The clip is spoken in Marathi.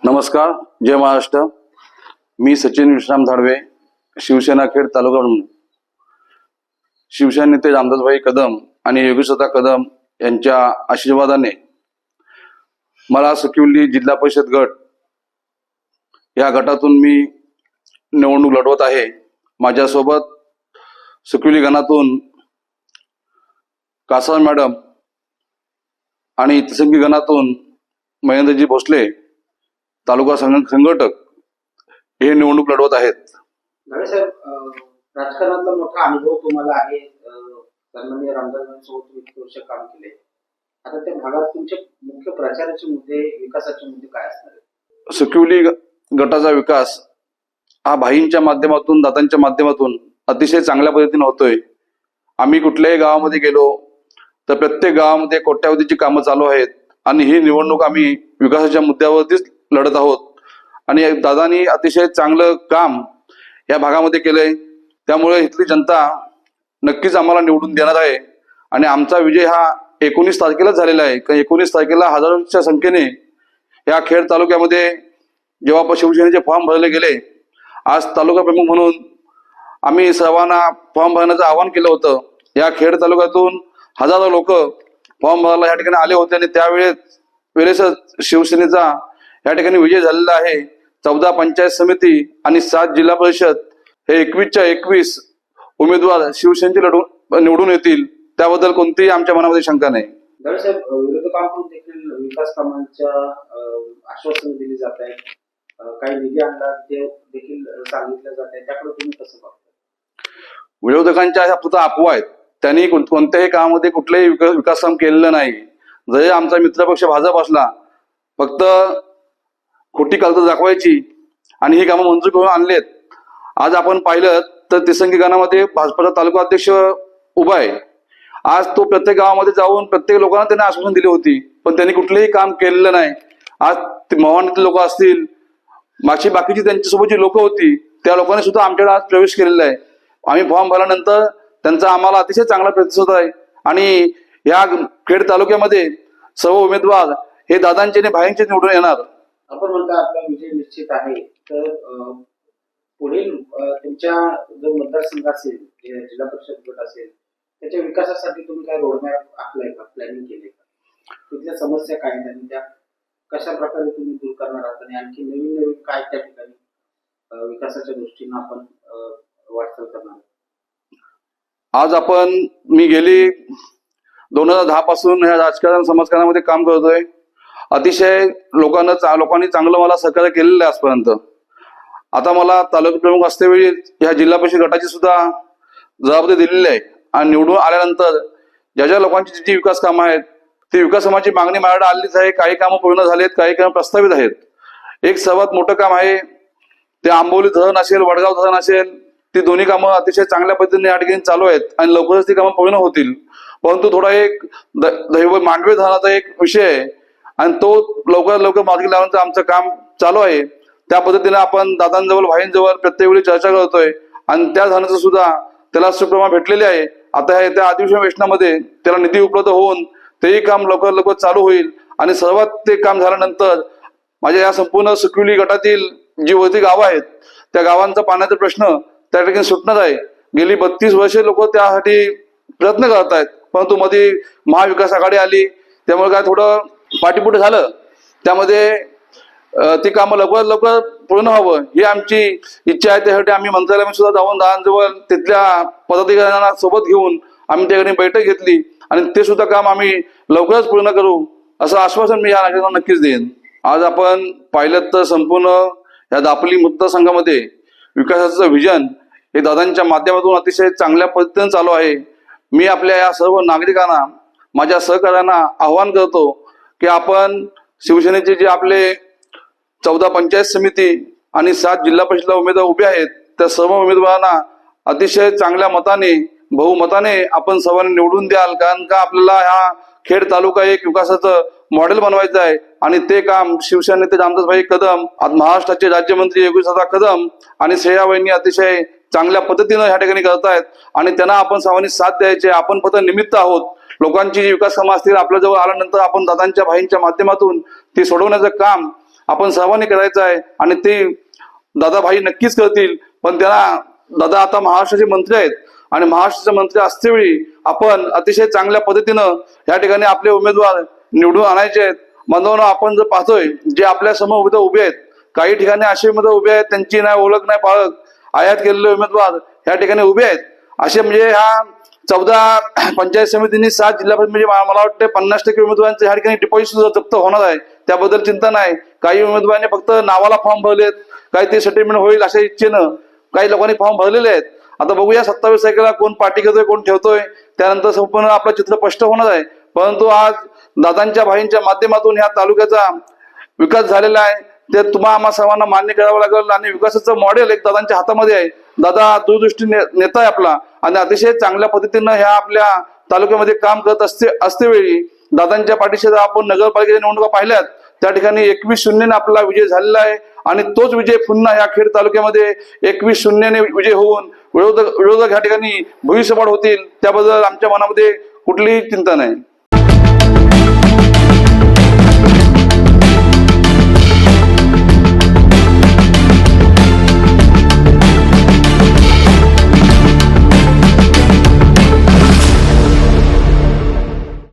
नमस्कार, जय महाराष्ट्र. मी सचिन विश्राम धाडवे, शिवसेना खेड तालुका प्रमुख. शिवसेना नेते रामदासभाई कदम आणि योगेशदा कदम यांच्या आशीर्वादाने मला सुकिवली जिल्हा परिषद गट या गटातून मी निवडणूक लढवत आहे. माझ्यासोबत सुकिवली गणातून कासार मॅडम आणि इतसंगी गणातून महेंद्रजी भोसले तालुका संघटक हे निवडणूक लढवत आहेत. साहेब, राजकारणातला मोठा अनुभव तुम्हाला आहे. सन्माननीय रामदासभाईंसोबत तुम्ही किती वर्ष काम केले. आता त्या भागात तुमचे मुख्य प्रचाराचे मुद्दे, विकासाचे मुद्दे काय असणार आहेत? सुकिवली गटाचा विकास हा भाईंच्या माध्यमातून, दातांच्या माध्यमातून अतिशय चांगल्या पद्धतीने होतोय. आम्ही कुठल्याही गावामध्ये गेलो तर प्रत्येक गावामध्ये कोट्यावधीची कामं चालू आहेत आणि ही निवडणूक आम्ही विकासाच्या मुद्द्यावरतीच लढत आहोत. आणि दादांनी अतिशय चांगलं काम या भागामध्ये केलंय. त्यामुळे इथली जनता नक्कीच आम्हाला निवडून देणार आहे आणि आमचा विजय हा 19 तारखेलाच झालेला आहे. 19 तारखेला हजारोच्या संख्येने या खेड तालुक्यामध्ये जेव्हा शिवसेनेचे फॉर्म भरले गेले, आज तालुका प्रमुख म्हणून आम्ही सर्वांना फॉर्म भरण्याचं आवाहन केलं होतं. या खेड तालुक्यातून हजारो लोक फॉर्म भरायला या ठिकाणी आले होते आणि त्यावेळेस शिवसेनेचा या ठिकाणी विजय झालेला आहे. 14 पंचायत समिती आणि 7 जिल्हा परिषद हे 21च्या 21 उमेदवार शिवसेनेचे निवडून येतील. त्याबद्दल कोणतीही आमच्या मनामध्ये शंका नाही. साहेब, विरोधकांकडून देखील विकास कामांच्या आश्वासन दिली जात आहे. काही निधी आणला ते देखील सांगितलं जात आहे. त्याकडे तुम्ही कसं बघता? विरोधकांच्या ह्या फक्त अफवा आहेत. त्यांनी कोणत्याही कामामध्ये कुठलंही विकास काम केलेलं नाही. जरी आमचा मित्रपक्ष भाजप असला, फक्त खोटी कागद दाखवायची आणि ही कामं मंजूर करून आणलेत. आज आपण पाहिलं तर तिसंगी गणामध्ये भाजपचा तालुका अध्यक्ष उभा आहे. आज तो प्रत्येक गावामध्ये जाऊन प्रत्येक लोकांना त्यांनी आश्वासन दिली होती, पण त्यांनी कुठलंही काम केलेलं नाही. आज मवानीतले लोक असतील, बाकीची त्यांच्यासोबत जी लोक होती त्या लोकांनी सुद्धा आमच्याकडे आज प्रवेश केलेला आहे. आम्ही फॉर्म भरल्यानंतर त्यांचा आम्हाला अतिशय चांगला प्रतिसाद आहे आणि या खेड तालुक्यामध्ये सर्व उमेदवार हे दादांचे आणि भाईंचे निवडून येणार. आपण म्हणता आपला विजय निश्चित आहे, तर पुढील तुमच्या जो मतदारसंघ असेल, जिल्हा परिषद गट असेल, त्याच्या विकासासाठी तुम्ही काय रोडमॅप आखलाय का, प्लॅनिंग केले का? तिथल्या समस्या काय आहेत आणि त्या कशा प्रकारे तुम्ही दूर करणार आहात आणि आणखी नवीन काय त्या ठिकाणी विकासाच्या दृष्टीनं आपण वाटचाल करणार? आज मी गेली 2010 पासून ह्या राजकारण समाजकारणामध्ये काम करतोय. अतिशय लोकांनी चांगलं मला सहकार्य केलेलं आहे आजपर्यंत. आता मला तालुका प्रमुख असतेवेळी ह्या जिल्हा परिषद गटाची सुद्धा जबाबदारी दिलेली आहे आणि निवडून आल्यानंतर ज्या लोकांची जी विकास कामं आहेत ती विकास कामाची मागणी माझ्याकडे आलीच आहे. काही कामं पूर्ण झालेत, काही कामं प्रस्तावित आहेत. एक सर्वात मोठं काम आहे ते आंबोली धरण असेल, वडगाव धरण असेल, ती दोन्ही कामं अतिशय चांगल्या पद्धतीने या ठिकाणी चालू आहेत आणि लवकरच ती कामं पूर्ण होतील. परंतु थोडा एक मांडवे धरणाचा एक विषय आहे आणि तो लवकरात लवकर मार्गी लावण्याचं आमचं काम चालू आहे. त्या पद्धतीने आपण दादांजवळ, भाईंजवळ प्रत्येक वेळी चर्चा करतोय आणि त्या धरणाचं सुद्धा त्याला सुप्रमा भेटलेली आहे. आता त्या अधिवेशनामध्ये त्याला निधी उपलब्ध होऊन तेही काम लवकर लवकर चालू होईल आणि सर्वात ते काम झाल्यानंतर माझ्या या संपूर्ण सुकिवली गटातील जी वरती गावं आहेत त्या गावांचा पाण्याचा प्रश्न त्या ठिकाणी सुटणार आहे. गेली 32 वर्षे लोक त्यासाठी प्रयत्न करत आहेत, परंतु मध्ये महाविकास आघाडी आली, त्यामुळे काय थोडं पाठीपुढे झालं. त्यामध्ये ती कामं लवकर लवकर पूर्ण व्हावं ही आमची इच्छा आहे. त्यासाठी आम्ही मंत्रालयामध्ये सुद्धा जाऊन दादांजवळ तिथल्या पदाधिकाऱ्यांना सोबत घेऊन आम्ही त्या ठिकाणी बैठक घेतली आणि ते सुद्धा काम आम्ही लवकरच पूर्ण करू असं आश्वासन मी या नागरिकांना नक्कीच देईन. आज आपण पाहिलं तर संपूर्ण या दापोली मतदारसंघामध्ये विकासाचं व्हिजन हे दादांच्या माध्यमातून अतिशय चांगल्या पद्धतीने चालू आहे. मी आपल्या या सर्व नागरिकांना, माझ्या सहकार्यांना आवाहन करतो की आपण शिवसेनेचे जे आपले 14 पंचायत समिती आणि 7 जिल्हा परिषद उमेदवार उभे आहेत त्या सर्व उमेदवारांना अतिशय चांगल्या मताने, बहुमताने आपण सर्वांनी निवडून द्याल. कारण का आपल्याला हा खेड तालुका एक विकासाचं मॉडेल बनवायचं आहे आणि ते काम शिवसेना नेते रामदासभाई कदम, आज महाराष्ट्राचे राज्यमंत्री योगेशदा कदम आणि श्रेयाबाईंनी अतिशय चांगल्या पद्धतीने ह्या ठिकाणी करतायत आणि त्यांना आपण सर्वांनी साथ द्यायचे. आपण फक्त निमित्त आहोत. लोकांची जी विकास कामं असतील आपल्याजवळ आल्यानंतर आपण दादांच्या, भाईंच्या माध्यमातून ती सोडवण्याचं काम आपण सर्वांनी करायचं आहे आणि ते दादाभाई नक्कीच करतील. पण त्यांना दादा आता महाराष्ट्राचे मंत्री आहेत आणि महाराष्ट्राचे मंत्री असतेवेळी आपण अतिशय चांगल्या पद्धतीनं या ठिकाणी आपले उमेदवार निवडून आणायचे आहेत. बांधवांनो, आपण जर पाहतोय जे आपल्या समोर उभे आहेत, काही ठिकाणी असे उमेदवार उभे आहेत त्यांची नाही ओळख नाही पाळख आयात केलेले उमेदवार या ठिकाणी उभे आहेत. असे म्हणजे ह्या 14 पंचायत समितींनी 7 जिल्हा परिषद म्हणजे मला वाटतं 50% उमेदवारांचे या ठिकाणी डिपॉझिट सुद्धा जप्त होणार आहे. त्याबद्दल चिंता नाही. काही उमेदवारांनी फक्त नावाला फॉर्म भरलेत, काही ते सेटलमेंट होईल अशा इच्छेनं काही लोकांनी फॉर्म भरलेले आहेत. आता बघूया 27 तारखेला कोण पार्टी करतोय कोण ठेवतोय, त्यानंतर संपूर्ण आपलं चित्र स्पष्ट होणार आहे. परंतु आज दादांच्या भाईंच्या माध्यमातून ह्या तालुक्याचा विकास झालेला आहे ते तुम्हा आम्हा सर्वांना मान्य करावं लागेल. आणि विकासाचं मॉडेल एक दादांच्या हातामध्ये आहे. दादा दूरदृष्टी नेता आहे आपला आणि अतिशय चांगल्या पद्धतीनं ह्या आपल्या तालुक्यामध्ये काम करत असतेवेळी दादांच्या पाठीशी आपण नगरपालिकेच्या निवडणुका पाहिल्यात त्या ठिकाणी 21-0 आपला विजय झालेला आहे आणि तोच विजय पुन्हा या खेड तालुक्यामध्ये 21-0 विजय होऊन विरोधक ह्या ठिकाणी भुईसपाट होतील. त्याबद्दल आमच्या मनामध्ये कुठलीही चिंता नाही.